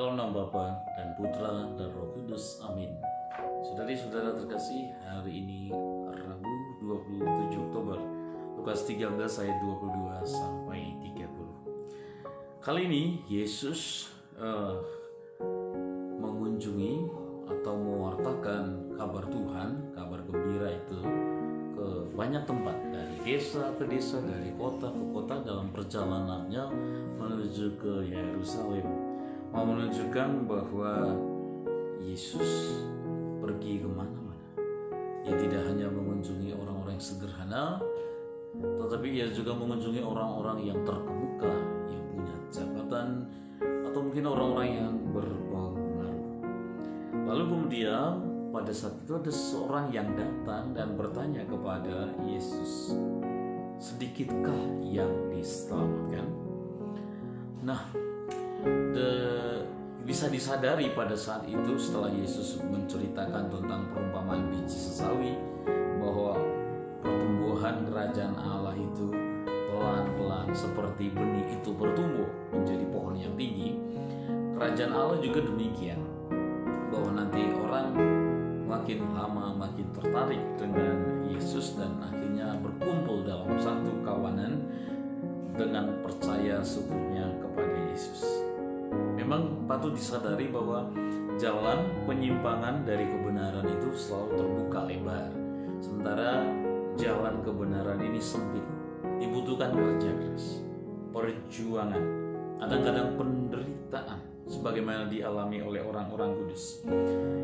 Dalam nama Bapa dan Putra dan Roh Kudus. Amin. Saudari-saudara terkasih, hari ini Rabu 27 Oktober, Lukas 13 ayat 22 sampai 30. Kali ini Yesus mengunjungi atau mewartakan kabar Tuhan, kabar gembira itu ke banyak tempat, dari desa ke desa, dari kota ke kota, dalam perjalanannya menuju ke Yerusalem, mau menunjukkan bahwa Yesus pergi kemana-mana. Ia tidak hanya mengunjungi orang-orang yang sederhana, tetapi ia juga mengunjungi orang-orang yang terkemuka, yang punya jabatan, atau mungkin orang-orang yang berpengaruh. Lalu kemudian pada saat itu ada seorang yang datang dan bertanya kepada Yesus, "Sedikitkah yang diselamatkan?" Nah, bisa disadari pada saat itu setelah Yesus menceritakan tentang perumpamaan biji sesawi, bahwa pertumbuhan kerajaan Allah itu pelan-pelan seperti benih itu bertumbuh menjadi pohon yang tinggi. Kerajaan Allah juga demikian, bahwa nanti orang makin lama makin tertarik dengan Yesus dan akhirnya berkumpul dalam satu kawanan dengan percaya seutuhnya kepada Yesus. Memang patut disadari bahwa jalan penyimpangan dari kebenaran itu selalu terbuka lebar, sementara jalan kebenaran ini sempit. Dibutuhkan kerja keras, perjuangan, kadang-kadang penderitaan, sebagaimana dialami oleh orang-orang kudus.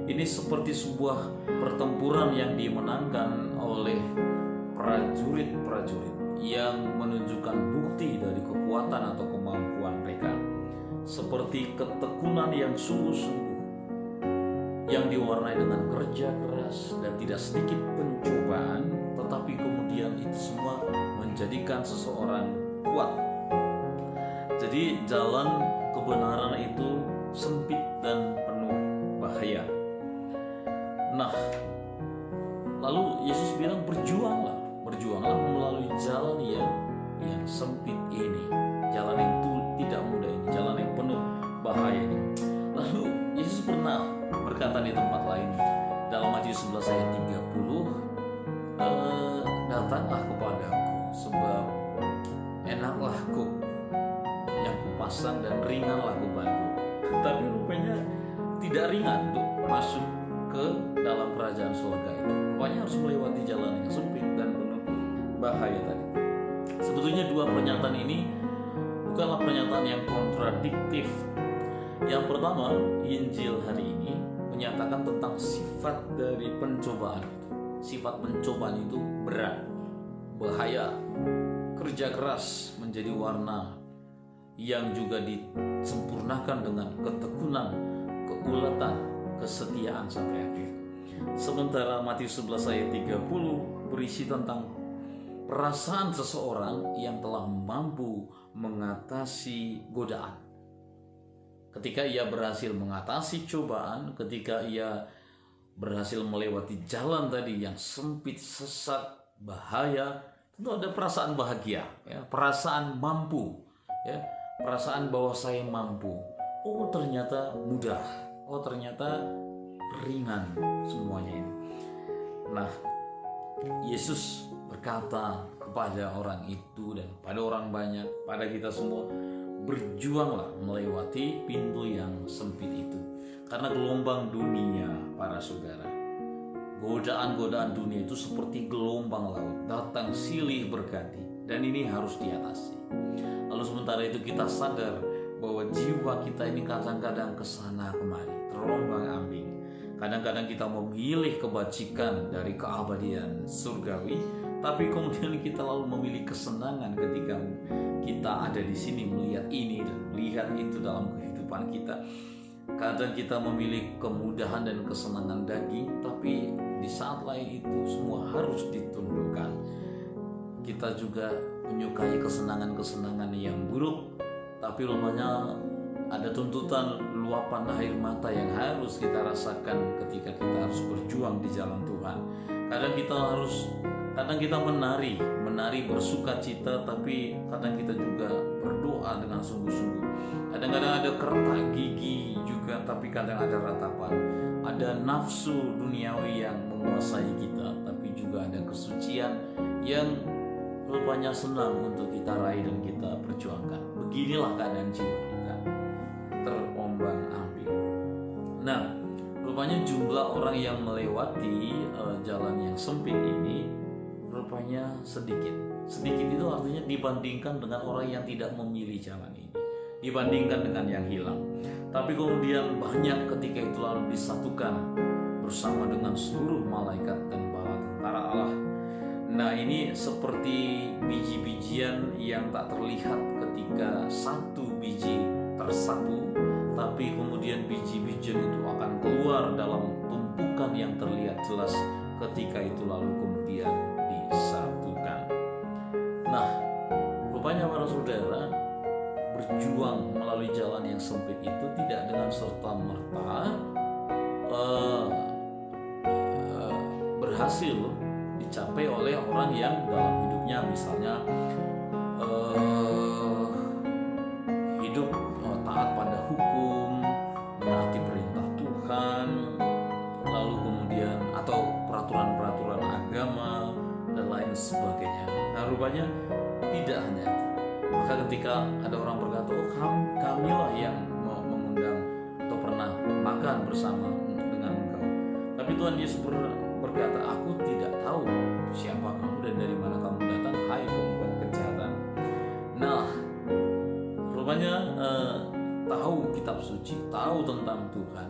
Ini seperti sebuah pertempuran yang dimenangkan oleh prajurit-prajurit yang menunjukkan bukti dari kekuatan atau kemampuan mereka, seperti ketekunan yang sungguh-sungguh, yang diwarnai dengan kerja keras dan tidak sedikit pencobaan, tetapi kemudian itu semua menjadikan seseorang kuat. Jadi jalan kebenaran itu sempit dan penuh bahaya. Nah, lalu Yesus bilang, berjuanglah melalui jalan yang sempit ini, jalan yang tidak mudah ini, jalan yang penuh bahaya ini. Lalu Yesus pernah berkata di tempat lain, dalam Matius 11 ayat 30, "Datanglah kepadaku, sebab enaklah kuk yang kupasang dan ringanlah bebanku." Tapi rupanya tidak ringan untuk masuk ke dalam kerajaan surga itu. Rupanya harus melewati jalan yang sempit dan penuh bahaya tadi. Sebetulnya dua pernyataan ini bukanlah pernyataan yang kontradiktif. Yang pertama, Injil hari ini menyatakan tentang sifat dari pencobaan itu. Sifat pencobaan itu berat, bahaya, kerja keras menjadi warna yang juga disempurnakan dengan ketekunan, keulatan, kesetiaan sampai akhir. Sementara Matius 11 ayat 30 berisi tentang perasaan seseorang yang telah mampu mengatasi godaan. Ketika ia berhasil mengatasi cobaan, ketika ia berhasil melewati jalan tadi yang sempit, sesat, bahaya, tentu ada perasaan bahagia, ya, perasaan mampu, ya, perasaan bahwa saya mampu. Oh, ternyata mudah. Oh, ternyata ringan semuanya ini. Nah, Yesus berkata kepada orang itu dan pada orang banyak, pada kita semua, berjuanglah melewati pintu yang sempit itu. Karena gelombang dunia, para saudara, godaan-godaan dunia itu seperti gelombang laut, datang silih berganti, dan ini harus diatasi. Lalu sementara itu kita sadar bahwa jiwa kita ini kadang-kadang kesana kemari, terombang-ambing. Kadang-kadang kita memilih kebajikan dari keabadian surgawi, tapi kemudian kita lalu memilih kesenangan ketika kita ada di sini, melihat ini dan melihat itu dalam kehidupan kita. Kadang kita memilih kemudahan dan kesenangan daging, tapi di saat lain itu semua harus ditundukkan. Kita juga menyukai kesenangan-kesenangan yang buruk, tapi rupanya ada tuntutan luapan air mata yang harus kita rasakan ketika kita harus berjuang di jalan Tuhan. Kadang kita menari bersuka cita, tapi kadang kita juga berdoa dengan sungguh-sungguh. Kadang-kadang ada kertak gigi juga tapi kadang ada ratapan. Ada nafsu duniawi yang menguasai kita, tapi juga ada kesucian yang rupanya senang untuk kita raih dan kita perjuangkan. Beginilah keadaan jiwa kita, terombang-ambing. Nah, rupanya jumlah orang yang melewati jalan yang sempit ini rupanya sedikit. Sedikit itu artinya dibandingkan dengan orang yang tidak memilih jalan ini, dibandingkan dengan yang hilang. Tapi kemudian banyak ketika itu lalu disatukan bersama dengan seluruh malaikat dan bala tentara Allah. Nah, ini seperti biji-bijian yang tak terlihat ketika satu biji tersapu, tapi kemudian biji-bijian itu akan keluar dalam tumpukan yang terlihat jelas ketika itu lalu kemudian disatukan. Nah, rupanya para saudara, berjuang melalui jalan yang sempit itu tidak dengan serta-merta berhasil dicapai oleh orang yang dalam hidupnya misalnya hidup taat pada hukum, menaati perintah Tuhan, lalu kemudian atau peraturan-peraturan agama dan lain sebagainya. Nah, rupanya tidak hanya itu. Maka ketika ada orang berkata, oh kamilah yang mengundang atau pernah makan bersama dengan engkau, tapi Tuhan Yesus berkata, aku tidak tahu siapa kamu dan dari mana kamu datang, hai pembuat kejahatan. Nah, rupanya tahu kitab suci, tahu tentang Tuhan,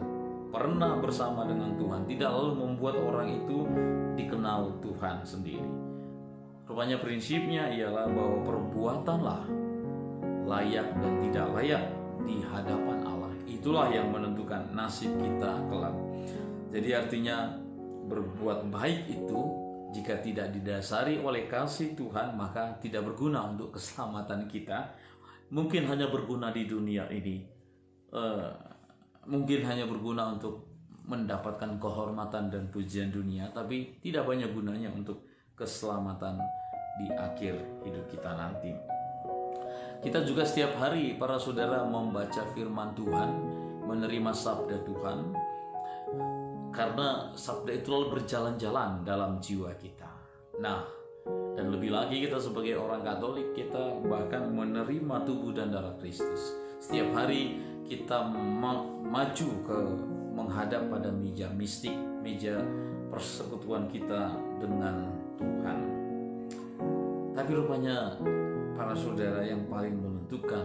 pernah bersama dengan Tuhan, tidak lalu membuat orang itu dikenal Tuhan sendiri. Rupanya prinsipnya ialah bahwa perbuatanlah layak dan tidak layak di hadapan Allah. Itulah yang menentukan nasib kita kelak. Jadi artinya berbuat baik itu jika tidak didasari oleh kasih Tuhan, maka tidak berguna untuk keselamatan kita. Mungkin hanya berguna di dunia ini, mungkin hanya berguna untuk mendapatkan kehormatan dan pujian dunia, tapi tidak banyak gunanya untuk keselamatan di akhir hidup kita nanti. Kita juga setiap hari para saudara membaca firman Tuhan, menerima sabda Tuhan, karena sabda itu lalu berjalan-jalan dalam jiwa kita. Nah, dan lebih lagi kita sebagai orang Katolik, kita bahkan menerima tubuh dan darah Kristus. Setiap hari kita maju ke menghadap pada meja mistik, meja persekutuan kita dengan Tuhan. Tapi rupanya para saudara, yang paling menentukan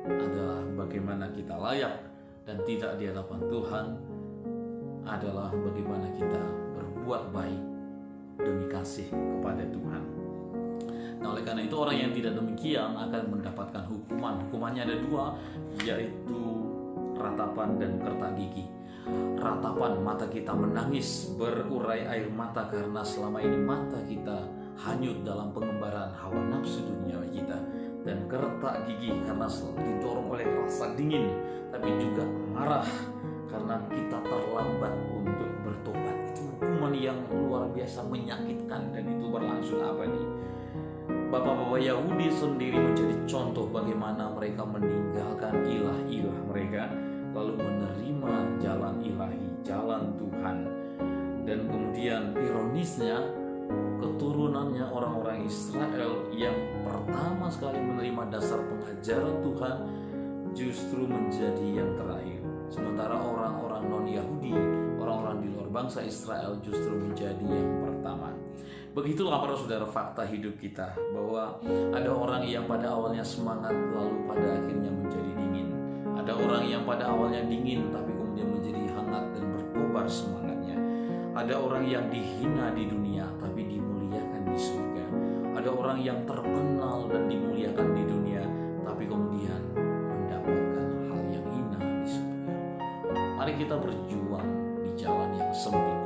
adalah bagaimana kita layak dan tidak di hadapan Tuhan adalah bagaimana kita berbuat baik demi kasih kepada Tuhan. Nah, oleh karena itu orang yang tidak demikian akan mendapatkan hukuman. Hukumannya ada dua, yaitu ratapan dan kertak gigi. Ratapan, mata kita menangis berurai air mata karena selama ini mata kita hanyut dalam pengembaraan hawa nafsu dunia kita. Dan kertak gigi karena didorong oleh rasa dingin, tapi juga marah karena kita terlambat untuk bertobat. Itu hukuman yang luar biasa menyakitkan, dan itu berlangsung abadi. Bapak-bapak Yahudi sendiri menjadi contoh bagaimana mereka meninggalkan ilah-ilah mereka, lalu menerima jalan ilahi, jalan Tuhan. Dan kemudian ironisnya, keturunannya orang-orang Israel yang pertama sekali menerima dasar pengajaran Tuhan justru menjadi yang terakhir. Sementara orang-orang non-Yahudi, orang-orang di luar bangsa Israel justru menjadi yang pertama. Begitulah para saudara fakta hidup kita, bahwa ada orang yang pada awalnya semangat lalu pada akhirnya menjadi dingin. Ada orang yang pada awalnya dingin tapi kemudian menjadi hangat dan berkobar semangatnya. Ada orang yang dihina di dunia tapi dimuliakan di surga. Ada orang yang terkenal dan dimuliakan di dunia tapi kemudian mendapatkan hal yang hina di surga. Mari kita berjuang di jalan yang sempit,